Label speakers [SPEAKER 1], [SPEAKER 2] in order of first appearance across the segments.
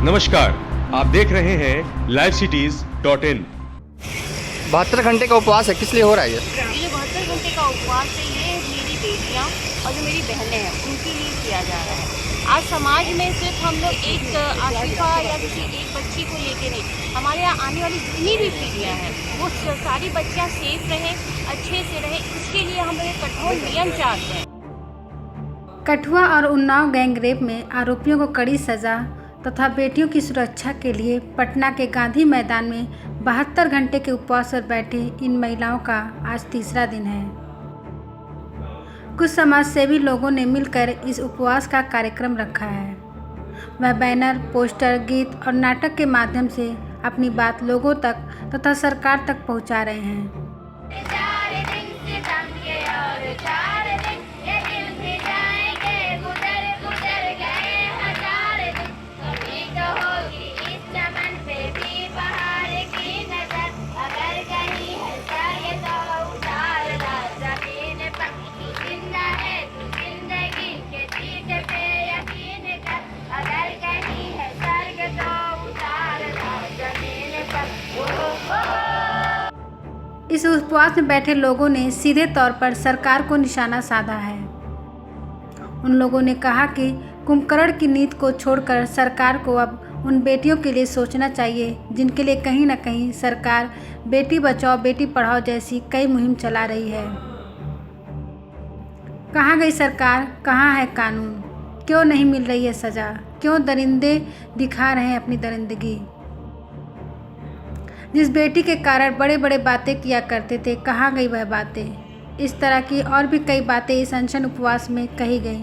[SPEAKER 1] नमस्कार, आप देख रहे हैं livecities.in।
[SPEAKER 2] 72 घंटे का उपवास है, किस लिए हो रहा है ये?
[SPEAKER 3] 72 घंटे का उपवास है, ये मेरी बेटियां और जो मेरी बहनें हैं उनके लिए किया जा रहा है। आज समाज में सिर्फ हम लोग एक आशिफा या किसी एक बच्ची को लेके नहीं, हमारे यहाँ आने वाली जितनी भी पीढ़ियाँ हैं वो सारी बच्चियाँ सेफ रहें, अच्छे से रहें, इसके लिए हम लोग एक कठोर नियम चाहते हैं।
[SPEAKER 4] कठुआ और उन्नाव गैंगरेप में आरोपियों को कड़ी सज़ा तथा बेटियों की सुरक्षा के लिए पटना के गांधी मैदान में 72 घंटे के उपवास पर बैठी इन महिलाओं का आज तीसरा दिन है। कुछ समाजसेवी लोगों ने मिलकर इस उपवास का कार्यक्रम रखा है। वह बैनर, पोस्टर, गीत और नाटक के माध्यम से अपनी बात लोगों तक तथा सरकार तक पहुंचा रहे हैं। इस उपवास में बैठे लोगों ने सीधे तौर पर सरकार को निशाना साधा है। उन लोगों ने कहा कि कुंभकर्ण की नीति को छोड़कर सरकार को अब उन बेटियों के लिए सोचना चाहिए जिनके लिए कहीं न कहीं सरकार बेटी बचाओ बेटी पढ़ाओ जैसी कई मुहिम चला रही है। कहाँ गई सरकार, कहाँ है कानून, क्यों नहीं मिल रही है सज़ा, क्यों दरिंदे दिखा रहे हैं अपनी दरिंदगी। जिस बेटी के कारण बड़े बड़े बातें किया करते थे, कहाँ गई वह बातें। इस तरह की और भी कई बातें इस अनशन उपवास में कही गई।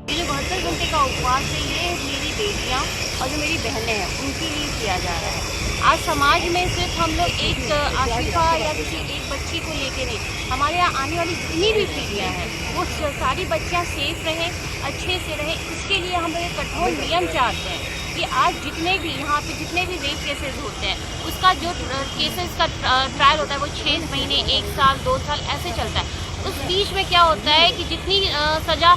[SPEAKER 3] ये जो 72 घंटे का उपवास है, ये मेरी बेटियां और जो मेरी बहनें हैं उनके लिए किया जा रहा है। आज समाज में सिर्फ हम लोग एक आशिफा या किसी एक बच्ची को लेके नहीं, हमारे यहाँ आने वाली जितनी भी पीढ़ियाँ हैं वो सारी बच्चियाँ सेफ रहें, अच्छे से रहें, इसके लिए हम लोग एक कठोर नियम चाहते हैं कि आज जितने भी यहाँ पे जितने भी रेप केसेस होते हैं उसका जो केसेस का ट्रायल होता है वो 6 महीने, 1 साल, 2 साल ऐसे चलता है। उस बीच में क्या होता है कि जितनी सज़ा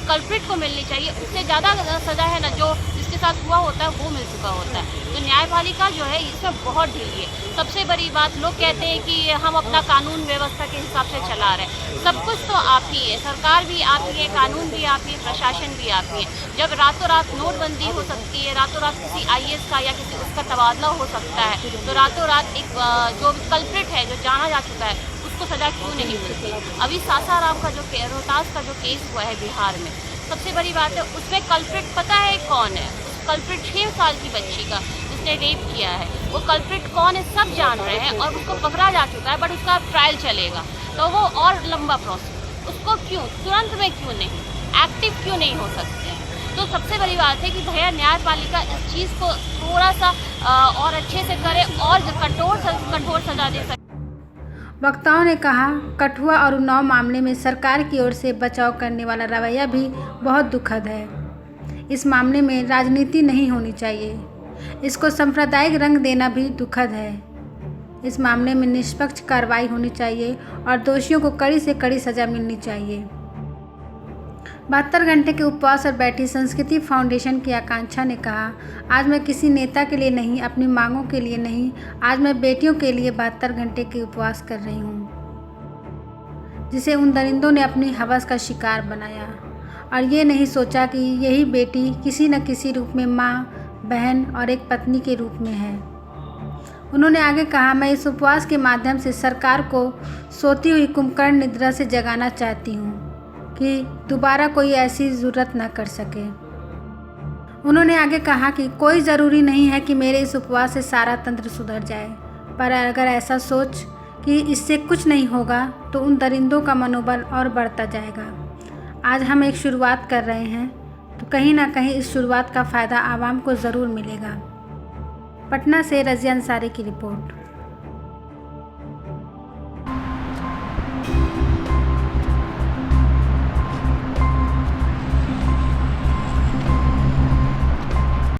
[SPEAKER 3] कल्प्रिट को मिलनी चाहिए उससे ज़्यादा सज़ा है ना जो जिसके साथ हुआ होता है वो मिल चुका होता है। तो न्यायपालिका जो है इसमें बहुत ढीली है। सबसे बड़ी बात, लोग कहते हैं कि हम अपना कानून व्यवस्था के हिसाब से चला रहे हैं। सब कुछ तो आप ही है, सरकार भी आप ही है, कानून भी आप ही है, प्रशासन भी आप ही है। जब रातों रात नोटबंदी हो सकती है, रातों रात किसी IAS का या किसी उसका तबादला हो सकता है, तो रातों रात एक जो कल्प्रिट है, जो जाना जा चुका है, उसको सज़ा क्यों नहीं मिलती। अभी सासाराम का जो रोहतास का जो केस हुआ है बिहार में, सबसे बड़ी बात है उसमें कल्प्रिट पता है कौन है। उस कल्प्रिट 6 साल की बच्ची का जिसने रेप किया है, वो कल्प्रिट कौन है सब जान रहे हैं और उसको पकड़ा जा चुका है, बट उसका ट्रायल चलेगा तो वो और लंबा प्रोसेस। उसको क्यों तुरंत में क्यों नहीं एक्टिव क्यों नहीं हो सकते हैं। तो सबसे बड़ी बात है कि भैया न्यायपालिका इस चीज़ को थोड़ा सा और अच्छे से करे और कठोर सजा दे सके।
[SPEAKER 4] वक्ताओं ने कहा, कठुआ और उन्नाव मामले में सरकार की ओर से बचाव करने वाला रवैया भी बहुत दुखद है। इस मामले में राजनीति नहीं होनी चाहिए, इसको सांप्रदायिक रंग देना भी दुखद है। इस मामले में निष्पक्ष कार्रवाई होनी चाहिए और दोषियों को कड़ी से कड़ी सज़ा मिलनी चाहिए। 72 घंटे के उपवास पर बैठी संस्कृति फाउंडेशन की आकांक्षा ने कहा, आज मैं किसी नेता के लिए नहीं, अपनी मांगों के लिए नहीं, आज मैं बेटियों के लिए 72 घंटे के उपवास कर रही हूँ, जिसे उन दरिंदों ने अपनी हवस का शिकार बनाया और ये नहीं सोचा कि यही बेटी किसी न किसी रूप में माँ, बहन और एक पत्नी के रूप में है। उन्होंने आगे कहा, मैं इस उपवास के माध्यम से सरकार को सोती हुई कुंभकर्ण निद्रा से जगाना चाहती हूँ कि दोबारा कोई ऐसी ज़रूरत न कर सके। उन्होंने आगे कहा कि कोई ज़रूरी नहीं है कि मेरे इस उपवास से सारा तंत्र सुधर जाए, पर अगर ऐसा सोच कि इससे कुछ नहीं होगा तो उन दरिंदों का मनोबल और बढ़ता जाएगा। आज हम एक शुरुआत कर रहे हैं तो कहीं ना कहीं इस शुरुआत का फ़ायदा आवाम को ज़रूर मिलेगा। पटना से रज़िया अंसारी की रिपोर्ट।